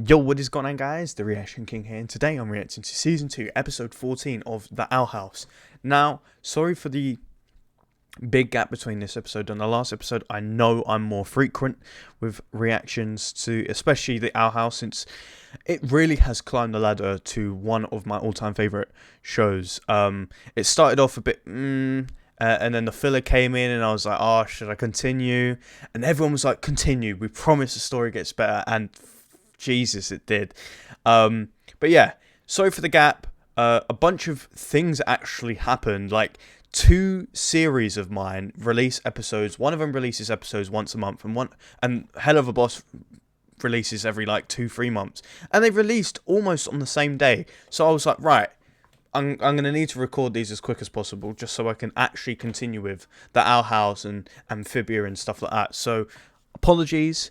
Yo, what is going on, guys? The Reaction King here, and today I'm reacting to Season 2, Episode 14 of The Owl House. Now, sorry for the big gap between this episode and the last episode. I know I'm more frequent with reactions to, especially The Owl House, since it really has climbed the ladder to one of my all-time favourite shows. It started off a bit, and then the filler came in, and I was like, oh, should I continue? And everyone was like, continue. We promise the story gets better, and Jesus, it did. But yeah, sorry for the gap. A bunch of things actually happened. Like, two series of mine release episodes. One of them releases episodes once a month, and Hell of a Boss releases every like 2-3 months. And they released almost on the same day. So I was like, right, I'm gonna need to record these as quick as possible, just so I can actually continue with the Owl House and Amphibia and stuff like that. So apologies.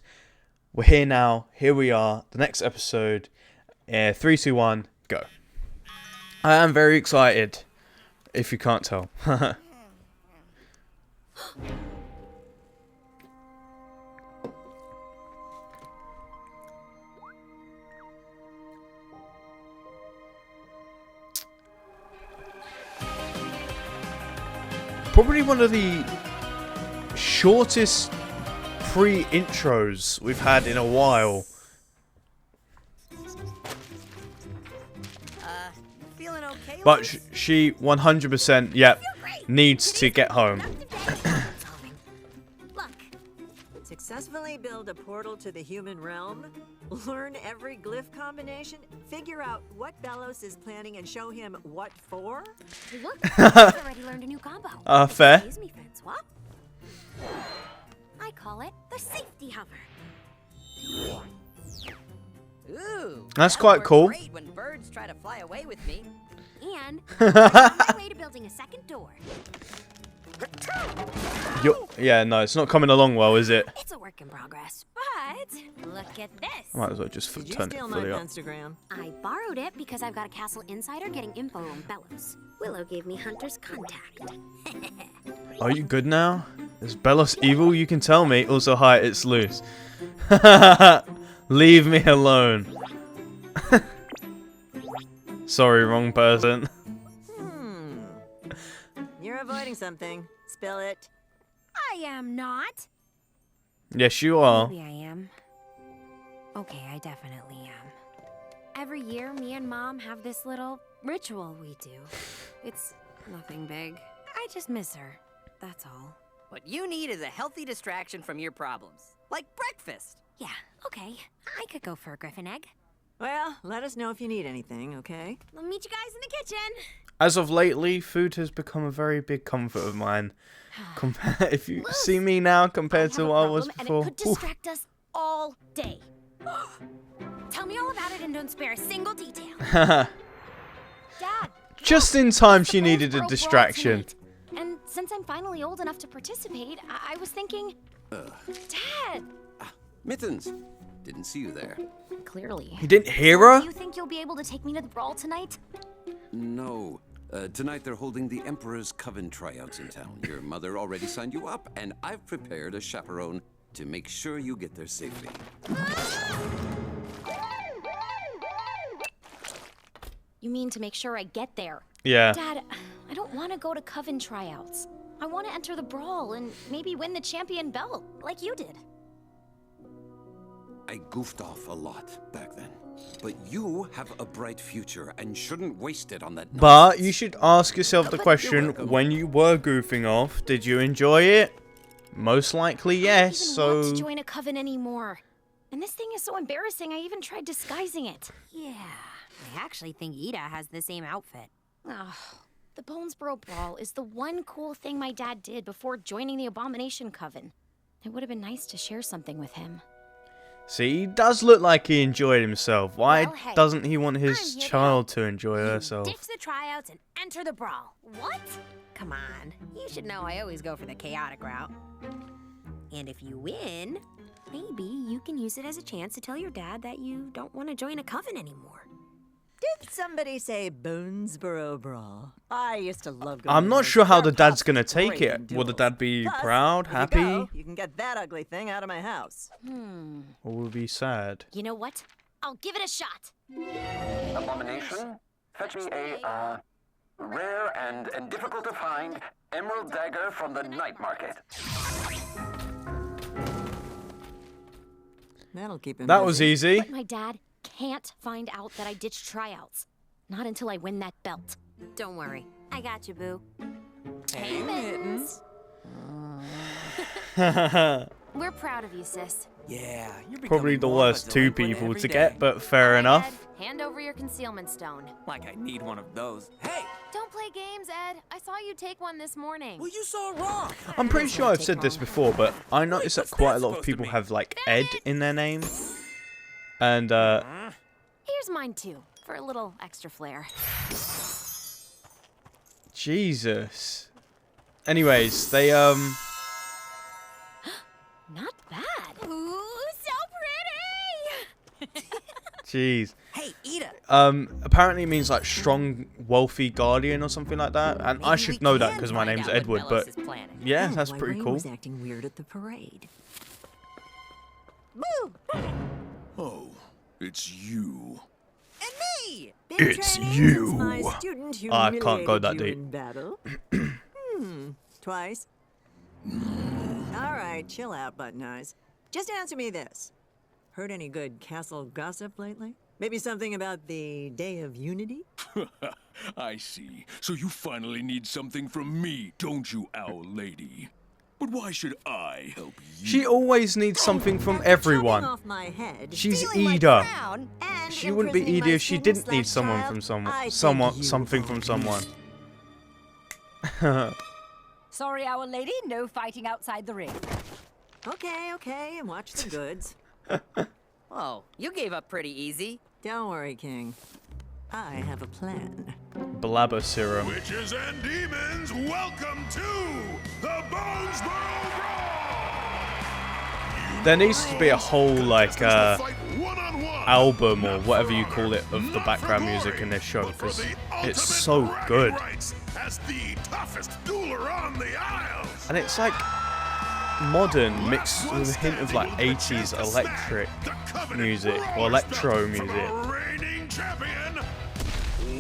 We're here now. Here we are. The next episode. 3, 2, 1, go. I am very excited, if you can't tell. Probably one of the shortest pre-intros we've had in a while. Feeling okay, But she 100%, yep, needs to get home. Look, successfully build a portal to the human realm, learn every glyph combination, figure out what Bellows is planning, and show him what for. Look, I've already learned a new combo. Fair. Excuse me, Francois. I call it the safety hover. Ooh, That's that'll quite work cool. Great when birds try to fly away with me. And I'm on my way to building a second door. Yeah, no, it's not coming along well, is it? It's a work in progress, but look at this. I might as well just Did you turn it steal my fully up. Instagram? I borrowed it because I've got a castle insider getting info on Bellows. Willow gave me Hunter's contact. Are you good now? Is Bellows evil? You can tell me. Also, hi, it's loose. Leave me alone. Sorry, wrong person. You're avoiding something. Spill it. I am not. Yes, you are. Maybe I am. Okay, I definitely am. Every year, me and Mom have this little ritual we do. It's nothing big. I just miss her. That's all. What you need is a healthy distraction from your problems. Like breakfast. Yeah, okay. I could go for a griffin egg. Well, let us know if you need anything, okay? I'll meet you guys in the kitchen. As of lately, food has become a very big comfort of mine. If you see me now compared to what I was before. And it could distract us all day. Tell me all about it and don't spare a single detail. Dad! Just in time she needed a distraction. And since I'm finally old enough to participate, I was thinking... Dad! Mittens! Didn't see you there. Clearly. You didn't hear Do her? you think you'll be able to take me to the brawl tonight? No. Tonight they're holding the Emperor's Coven tryouts in town. Your mother already signed you up, and I've prepared a chaperone to make sure you get there safely. You mean to make sure I get there? Yeah. Dad, I don't want to go to Coven tryouts. I want to enter the brawl and maybe win the champion belt, like you did. I goofed off a lot back then. But you have a bright future and shouldn't waste it on that But nonsense. you should ask yourself the question, when you were goofing off, did you enjoy it? Most likely yes, I don't even want so... to join a Coven anymore. And this thing is so embarrassing, I even tried disguising it. Yeah, I actually think Ida has the same outfit. Ugh. The Bonesboro Brawl is the one cool thing my dad did before joining the Abomination Coven. It would have been nice to share something with him. See, he does look like he enjoyed himself. Why Well, hey, doesn't he want his I'm here child to enjoy herself? Ditch the tryouts and enter the brawl. What? Come on, you should know I always go for the chaotic route. And if you win, maybe you can use it as a chance to tell your dad that you don't want to join a coven anymore. Did somebody say Bonesboro Brawl? I used to love going I'm to not those. sure how They're the dad's tough, gonna take great it. Will the duels. dad be Plus, proud, if you happy, go, you can get that ugly thing out of my house. or will he be sad? You know what? I'll give it a shot. Abomination, fetch me a, rare and difficult to find emerald dagger from the night market. That'll keep him That was busy. easy. But my dad can't find out that I ditched tryouts. Not until I win that belt. Don't worry. I got you, boo. Hey, Mittens. We're proud of you, sis. Yeah, you're Probably becoming the more of a worst two delinquent people every to day. get, but fair All right, enough. Ed, hand over your concealment stone. Like I need one of those. Hey, Don't play games, Ed. I saw you take one this morning. well, you saw wrong. I'm pretty sure I've said this before, but I noticed that what's quite a that lot of supposed to people mean? have like Ed in their name. And Here's mine too, for a little extra flair. Jesus. Anyways, they Not bad. Ooh, so pretty! jeez. Hey, Ida. Apparently it means like strong, wealthy guardian or something like that. And I Maybe should we know that can because my find name's out what Edward, Bellows but is planning. yeah, Oh, that's why pretty Wayne cool. was acting weird at the parade. Boo! Oh, it's you. And me. Big It's training you. since my student I can't go humiliated that you deep. in battle. Twice. All right, chill out, Button Eyes. Just answer me this. Heard any good castle gossip lately? Maybe something about the Day of Unity? I see. So you finally need something from me, don't you, Owl Lady? But why should I help you? She always needs something from After chopping everyone. off my head, She's stealing my Ida. crown, and She wouldn't be imprisoning Edie my if she student didn't need slash someone child, from someone. I think you Something owe from me. someone. Sorry, Our Lady, no fighting outside the ring. Okay, watch the goods. Whoa, you gave up pretty easy. Don't worry, King. I have a plan. Blabber serum. Witches and demons, welcome to the Bonesboro Brawl! There needs to be a whole like Contestants will fight one-on-one. album or Not whatever for you call it of the not background for music glory, in this show but for because the it's ultimate so bragging good. rights as the toughest dueler on the Isles. And it's like modern mixed with a hint of like 80s electric music or electro music. Reigning champion,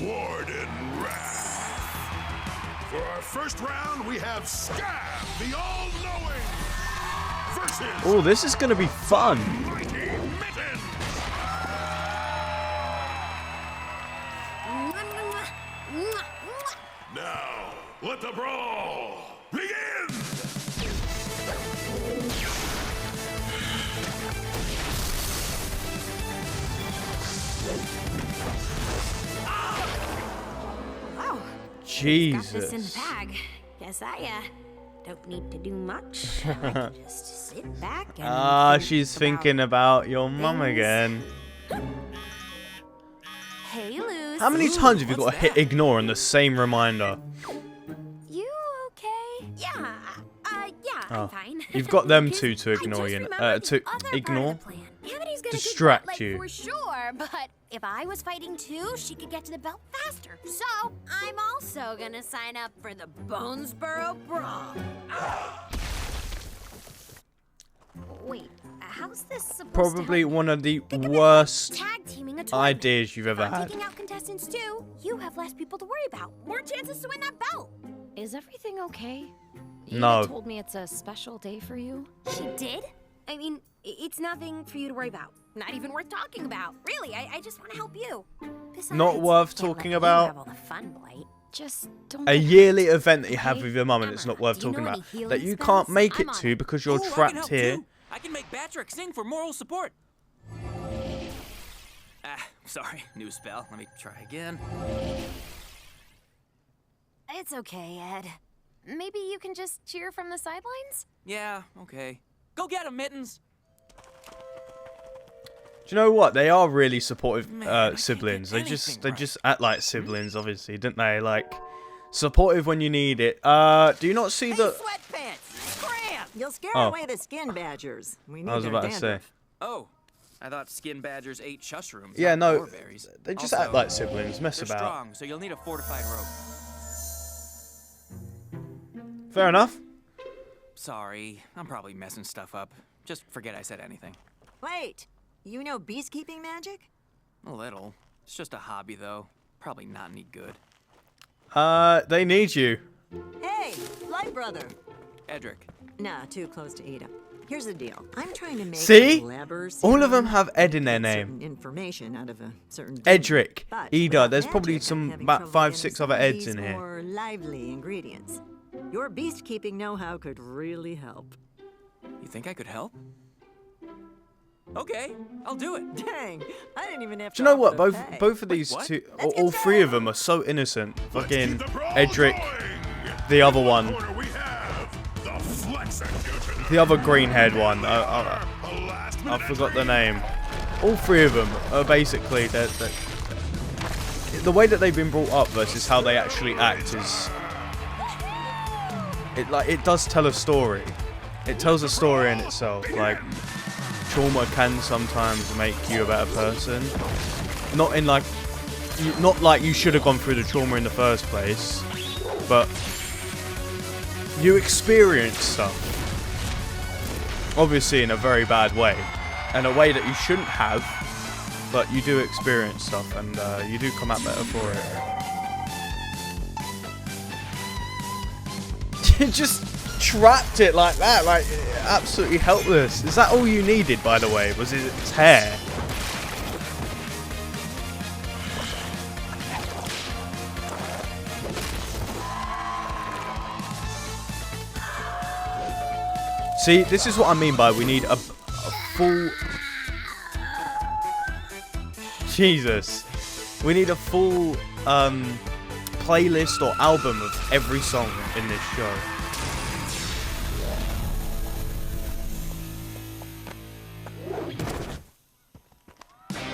Warden Wrath. For our first round, we have Scab, the all-knowing, versus Oh, this is gonna be fun. Mighty Mitten. Now, let the brawl begin. Wow. Got this in the Jesus. bag. Guess I, don't need to do much. I can just sit back and Ah, think she's about thinking about your mum things. again. Hey, Luz. How many times have you got to hit ignore on the same reminder? You okay? Yeah. Yeah, Oh. I'm fine. You've got them Because two to I ignore just you, remembered to the other part of ignore. the plan. Amity's gonna Distract kick butt, you. for sure, but if I was fighting too, she could get to the belt faster. So, I'm also gonna sign up for the Bonesboro Brawl. Wait, how's this supposed Probably to help? one of the Think of it like worst tag teaming a tournament. ideas you've ever If I'm had. taking out contestants too, you have less people to worry about. More chances to win that belt. Is everything okay? No. Eva told me it's a special day for you. She did? I mean, it's nothing for you to worry about. Not even worth talking about. Really, I just want to help you. Besides, Not worth can't let talking you about. have all the fun, Blight. Just don't A get yearly event that you have Okay. with your mum and it's not worth do you talking know about. any That healing you spells? can't make I'm it on to it. because you're Ooh, I can trapped help here. too. I can make Batrick sing for moral support. Sorry, new spell. Let me try again. It's okay, Ed. Maybe you can just cheer from the sidelines? Yeah, okay. Go get him, Mittens. Do you know what? They are really supportive Man, I can't siblings. get They just anything they right. just act like siblings, obviously, don't they? Like supportive when you need it. Do you not see Hey, the? sweatpants! Scram! You'll scare Oh. away the skin badgers. We need I was their about to say. dandruff. Oh, I thought skin badgers ate shushrooms. Yeah, not no, boreberries. they just Also, act like siblings. Mess They're about. strong, so you'll need a fortified rope. Fair enough. Sorry, I'm probably messing stuff up. Just forget I said anything. Wait, you know beastkeeping magic? A little. It's just a hobby, though. Probably not any good. They need you. Hey, Light Brother. Edric. Nah, too close to Ada. Here's the deal. I'm trying to make See? a blabber All of them serum have Ed in their and name. certain information out of a certain Edric, but Ida. without There's probably magic, I'm some having about trouble 5, getting 6 some other of Eds these in here. more lively ingredients. Your beast-keeping know-how could really help. You think I could help? Okay, I'll do it. Dang, I didn't even have Do to you know offer what? to pay. Both of these what? two, Let's get all three of started. them are so innocent. Let's Fucking keep the brawl Edric, going. the other In one, corner we have the Flex Executioner. the other green-haired one. A I last-minute forgot the entry. name. All three of them are basically the way that they've been brought up versus how they actually act is it does tell a story. It tells a story in itself. Like, trauma can sometimes make you a better person. Not like you should have gone through the trauma in the first place, but you experience stuff. Obviously in a very bad way, and a way that you shouldn't have, but you do experience stuff, and you do come out better for it. You just trapped it like that, like absolutely helpless. Is that all you needed, by the way? Was it its hair? See, this is what I mean by we need a full... Jesus. We need a full playlist or album of every song in this show.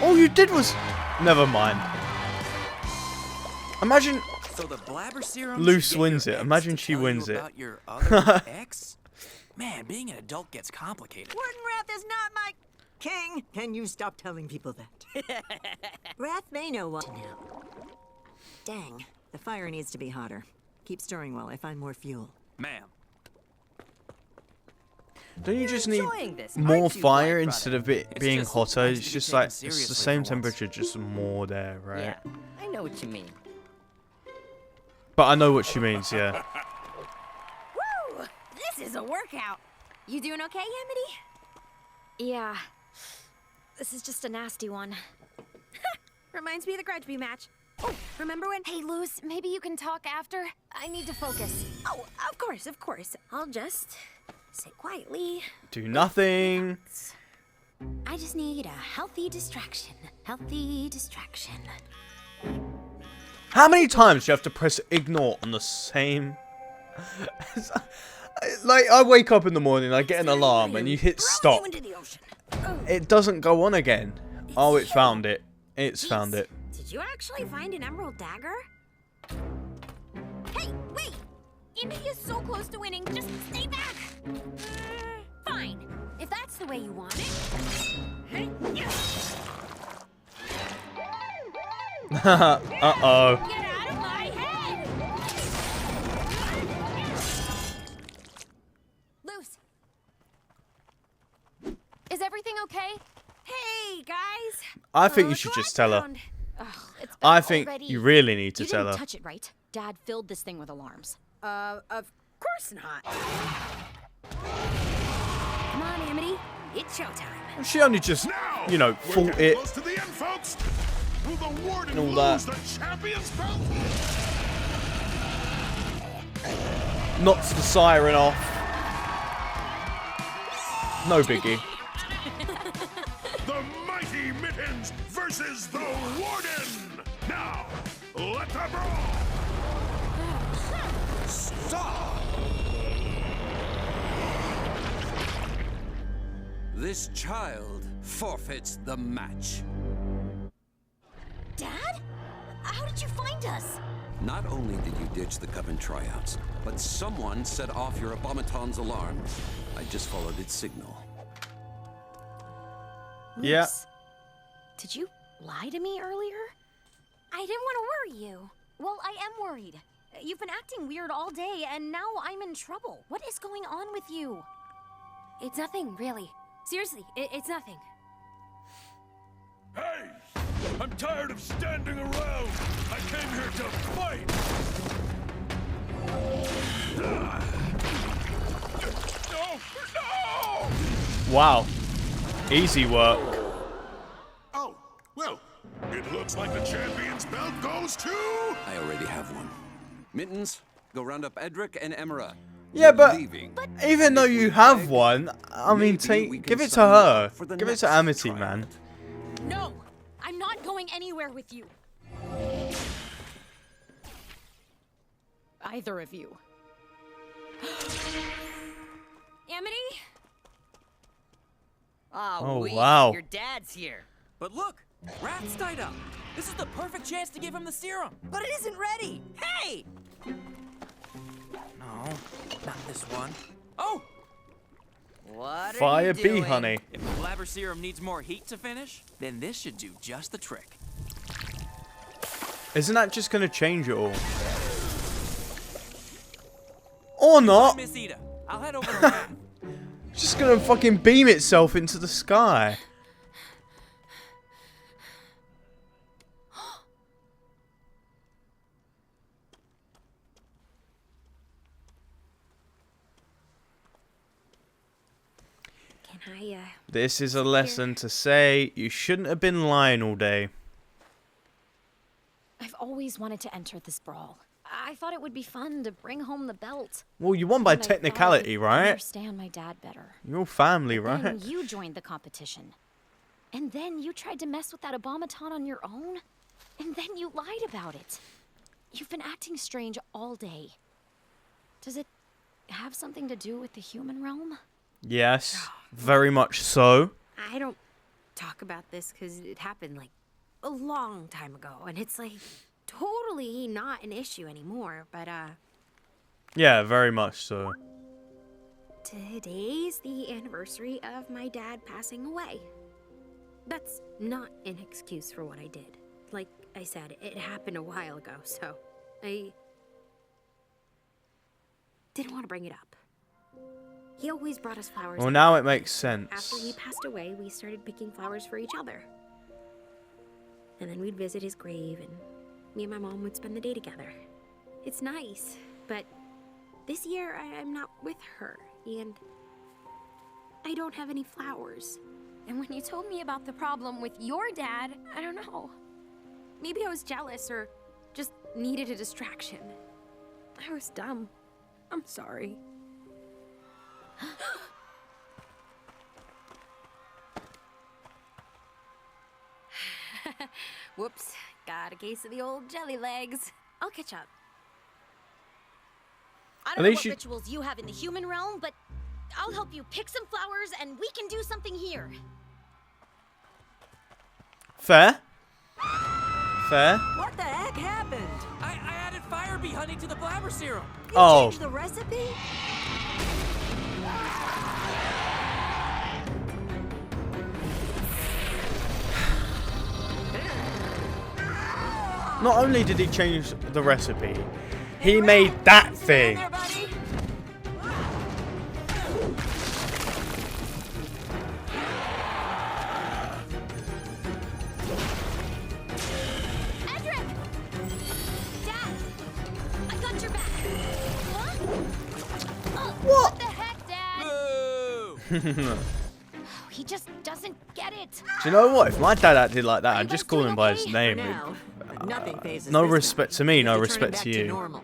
All you did was... Never mind. Imagine So the blabber serum. Luce should get wins your it. ex Imagine to she tell you wins it. about your other ex? Man, being an adult gets complicated. Warden Wrath is not my king. Can you stop telling people that? Wrath may know what to know. Dang, the fire needs to be hotter. Keep stirring while I find more fuel. Ma'am. Don't you just need enjoying this, more aren't you, fire Black instead Brother? of it It's being just hotter? nice to It's be just taken like it's seriously the for same once. temperature, just more there, right? Yeah, I know what you mean. But I know what she means, yeah. Woo! This is a workout. You doing okay, Amity? Yeah. This is just a nasty one. Reminds me of the Grudgeby match. Oh, remember when? Hey, Luce, maybe you can talk after? I need to focus. Oh, of course, of course. I'll just sit quietly. Do nothing. I just need a healthy distraction. Healthy distraction. How many times do you have to press ignore on the same... Like, I wake up in the morning, I get an alarm, and you hit stop. Throw you into the ocean. It doesn't go on again. Oh, it found it. It's found it. Did you actually find an emerald dagger? Hey, wait! Amity is so close to winning. Just stay back. Fine. If that's the way you want it. Uh-oh. Get out of my head! Luce. Is everything okay? Hey, guys! I think you should just tell her. Background. Ugh, it's I bad think already. you really need to You tell didn't her. touch it, right? Dad filled this thing with alarms. Of course not. Come on, Amity. It's showtime. She only just, Now, you know, we're fought getting it. close to the end, folks. Will the Warden And all that. lose the champion's belt? Knocks the siren off. No biggie. The mighty Mittens versus the Warden. Now, let the brawl start. This child forfeits the match. Dad? How did you find us? Not only did you ditch the Coven tryouts, but someone set off your Abomaton's alarm. I just followed its signal. Yeah. Luce, did you lie to me earlier? I didn't want to worry you. Well, I am worried. You've been acting weird all day, and now I'm in trouble. What is going on with you? It's nothing, really. Seriously, it's nothing. Hey, I'm tired of standing around. I came here to fight. No! No! Wow. Easy work. Oh, well, it looks like the champion's belt goes to... I already have one. Mittens, go round up Edric and Emera. Yeah, We're but leaving. even though you have one, I mean, Maybe we can give it to sign you her. up for the Give it to next Amity, tryout. man. No, I'm not going anywhere with you. Either of you. Amity? Oh, Wee, wow. Your dad's here. But look, Rat's tied up. This is the perfect chance to give him the serum. But it isn't ready. Hey! No, not this one. Oh! What are Fire you bee doing? honey. If the blabber serum needs more heat to finish, then this should do just the trick. Isn't that just gonna change it all? Or not? Miss Ida, I'll head over to Rat. It's just gonna fucking beam itself into the sky. Can I, This is a lesson to say you shouldn't have been lying all day. I've always wanted to enter this brawl. I thought it would be fun to bring home the belt. Well, you won by And I thought I technicality, could right? Understand my dad better. You're family, Then right? you joined the competition. And then you tried to mess with that Abomaton on your own. And then you lied about it. You've been acting strange all day. Does it have something to do with the human realm? Yes, very much so. I don't talk about this because it happened like a long time ago, and it's like totally not an issue anymore. But Yeah, very much so. today's the anniversary of my dad passing away. That's not an excuse for what I did. Like I said, it happened a while ago, so I didn't want to bring it up. He always brought us flowers. Well, now it makes sense. After he passed away, we started picking flowers for each other. And then we'd visit his grave, and me and my mom would spend the day together. It's nice, but this year I'm not with her, and I don't have any flowers. And when you told me about the problem with your dad, I don't know. Maybe I was jealous or just needed a distraction. I was dumb. I'm sorry. whoops, got a case of the old jelly legs. I'll catch up. I At don't know least what you- rituals you have in the human realm, but I'll help you pick some flowers and we can do something here. Fair. Fair. What the heck happened? I added fire bee honey to the blabber serum. You Oh. changed the recipe? Not only did he change the recipe, he made that thing. There, buddy. Edric! Dad! I got your back. Huh? What the heck, Dad? Boo! He just doesn't get it. Do you know what? If my dad acted like that, Are I'd you just guys call doing him by okay? his name. Now, nothing phases No this respect guy. to me, You no have to turn respect him back to you. normal.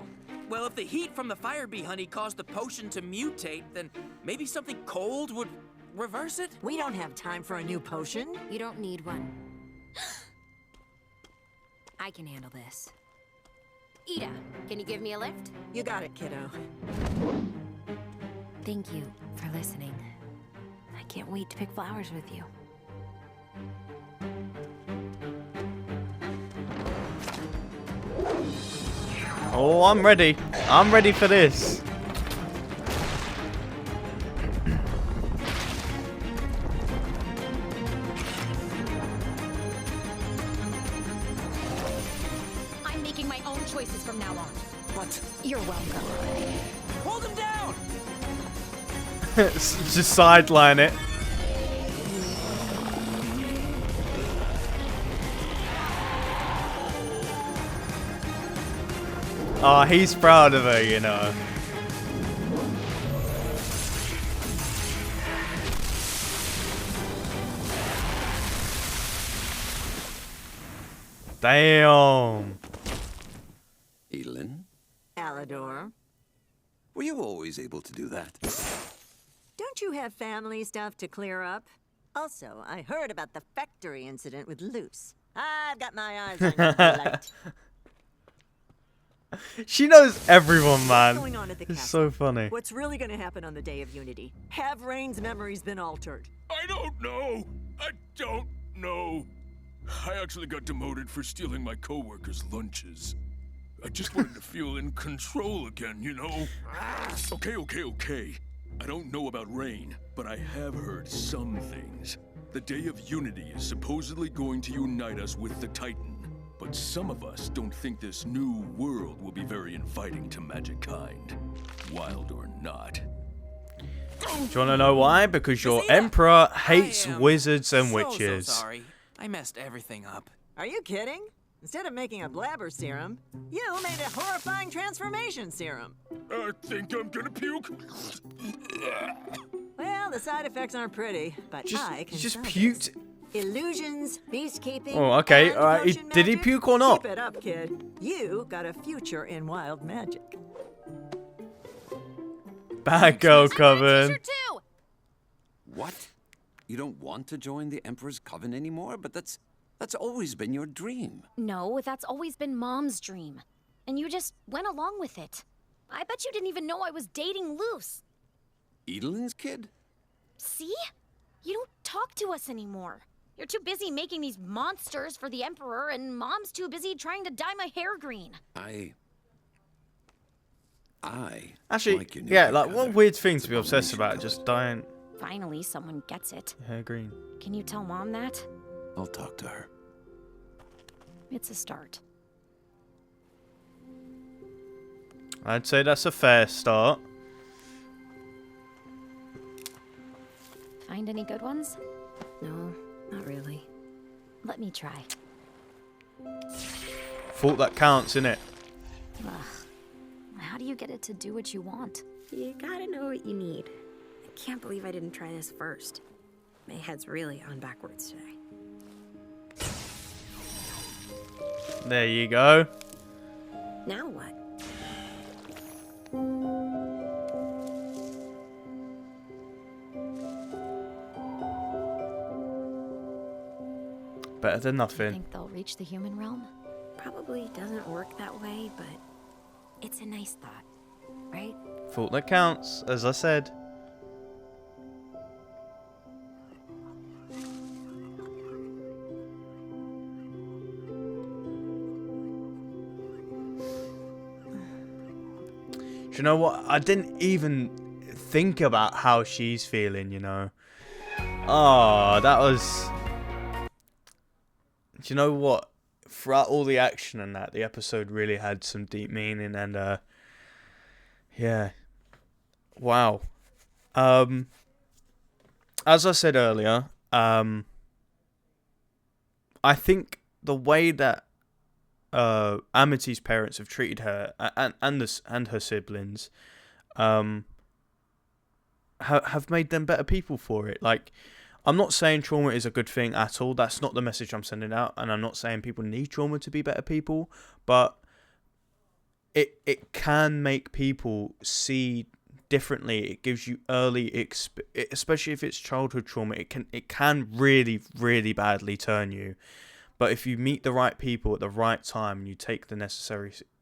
Well, if the heat from the fire bee honey caused the potion to mutate, then maybe something cold would reverse it? We don't have time for a new potion. You don't need one. I can handle this. Ida, can you give me a lift? You got it, kiddo. Thank you for listening. I can't wait to pick flowers with you. Oh, I'm ready. I'm ready for this. I'm making my own choices from now on. But You're welcome. hold him down! Just sideline it. Oh, he's proud of her, you know. Damn. Edelyn, Alador, were you always able to do that? don't you have family stuff to clear up? Also, I heard about the factory incident with Luce. I've got my eyes on you, Blight. She knows everyone, man. What's going on at the It's so castle? funny. What's really going to happen on the Day of Unity? Have Rain's memories been altered? I don't know. I don't know. I actually got demoted for stealing my coworkers' lunches. I just wanted to feel in control again, you know? Okay. I don't know about Rain, but I have heard some things. The Day of Unity is supposedly going to unite us with the Titan. But some of us don't think this new world will be very inviting to Magikind. Wild or not. Do you want to know why? Because your emperor hates wizards and witches. So sorry. I messed everything up. Are you kidding? Instead of making a blabber serum, you made a horrifying transformation serum. I think I'm gonna puke. Well, the side effects aren't pretty, but I can Just solve puked. this. Illusions, beastkeeping. Oh, okay. and All right. potion Did he magic? puke or not? Keep it up, kid. You got a future in wild magic. Bad girl, Coven. What? You don't want to join the Emperor's Coven anymore? But that's always been your dream. No, that's always been Mom's dream. And you just went along with it. I bet you didn't even know I was dating Luce. Edelyn's kid? See? You don't talk to us anymore. You're too busy making these monsters for the Emperor, and Mom's too busy trying to dye my hair green. I Actually, like your new yeah, hair like color. what weird thing to be It's obsessed abomination about, just color. dyeing Finally, someone gets it. your hair green. Can you tell Mom that? I'll talk to her. It's a start. I'd say that's a fair start. Find any good ones? No, not really. Let me try. Thought that counts, innit? Ugh. How do you get it to do what you want? You gotta know what you need. I can't believe I didn't try this first. My head's really on backwards today. There you go. Now what? Better than You nothing. think they'll reach the human realm? Probably doesn't work that way, but it's a nice thought, right? Thought that counts, as I said. Do you know what? I didn't even think about how she's feeling, you know. Oh, that was... Do you know what? Throughout all the action and that, the episode really had some deep meaning and, yeah. Wow. As I said earlier, I think the way that Amity's parents have treated her and her siblings have made them better people for it. Like, I'm not saying trauma is a good thing at all. That's not the message I'm sending out, and I'm not saying people need trauma to be better people, but it can make people see differently. It gives you early especially if it's childhood trauma, it can really, really badly turn you. But if you meet the right people at the right time and you take the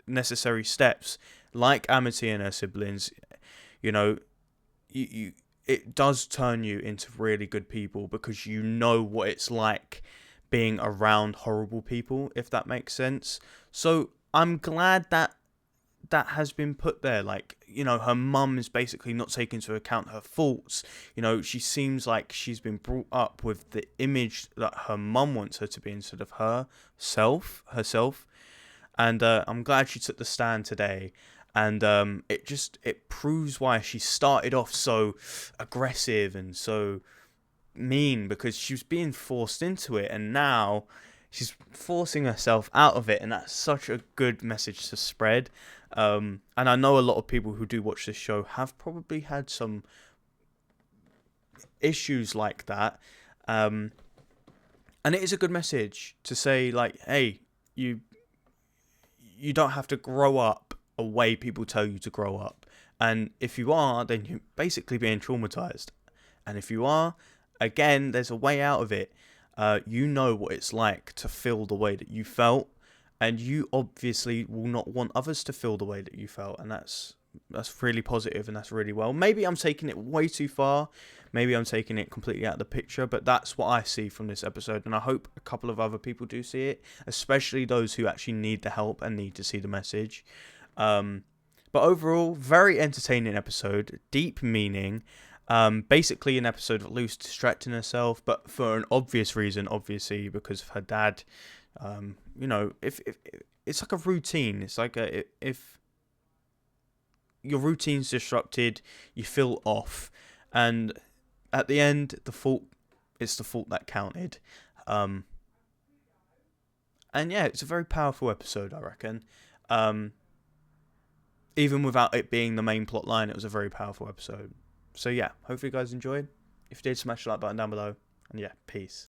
necessary steps, like Amity and her siblings, you know, it does turn you into really good people because you know what it's like being around horrible people, if that makes sense. So I'm glad that has been put there. Like, you know, her mum is basically not taking into account her faults. You know, she seems like she's been brought up with the image that her mum wants her to be instead of herself. And I'm glad she took the stand today. And it proves why she started off so aggressive and so mean, because she was being forced into it. And now, she's forcing herself out of it, and that's such a good message to spread. And I know a lot of people who do watch this show have probably had some issues like that. And it is a good message to say, like, hey, you don't have to grow up a way people tell you to grow up. And if you are, then you're basically being traumatized. And if you are, again, there's a way out of it. You know what it's like to feel the way that you felt, and you obviously will not want others to feel the way that you felt, and that's really positive, and that's really well. Maybe I'm taking it way too far. Maybe I'm taking it completely out of the picture, but that's what I see from this episode, and I hope a couple of other people do see it, especially those who actually need the help and need to see the message. But overall, very entertaining episode, deep meaning. Basically an episode of Luce distracting herself, but for an obvious reason, obviously because of her dad. You know, if it's like a routine, it's like if your routine's disrupted, you feel off, and at the end, it's the fault that counted. And yeah, it's a very powerful episode, I reckon. Even without it being the main plot line, it was a very powerful episode. So yeah, hopefully you guys enjoyed. If you did, smash the like button down below. And yeah, peace.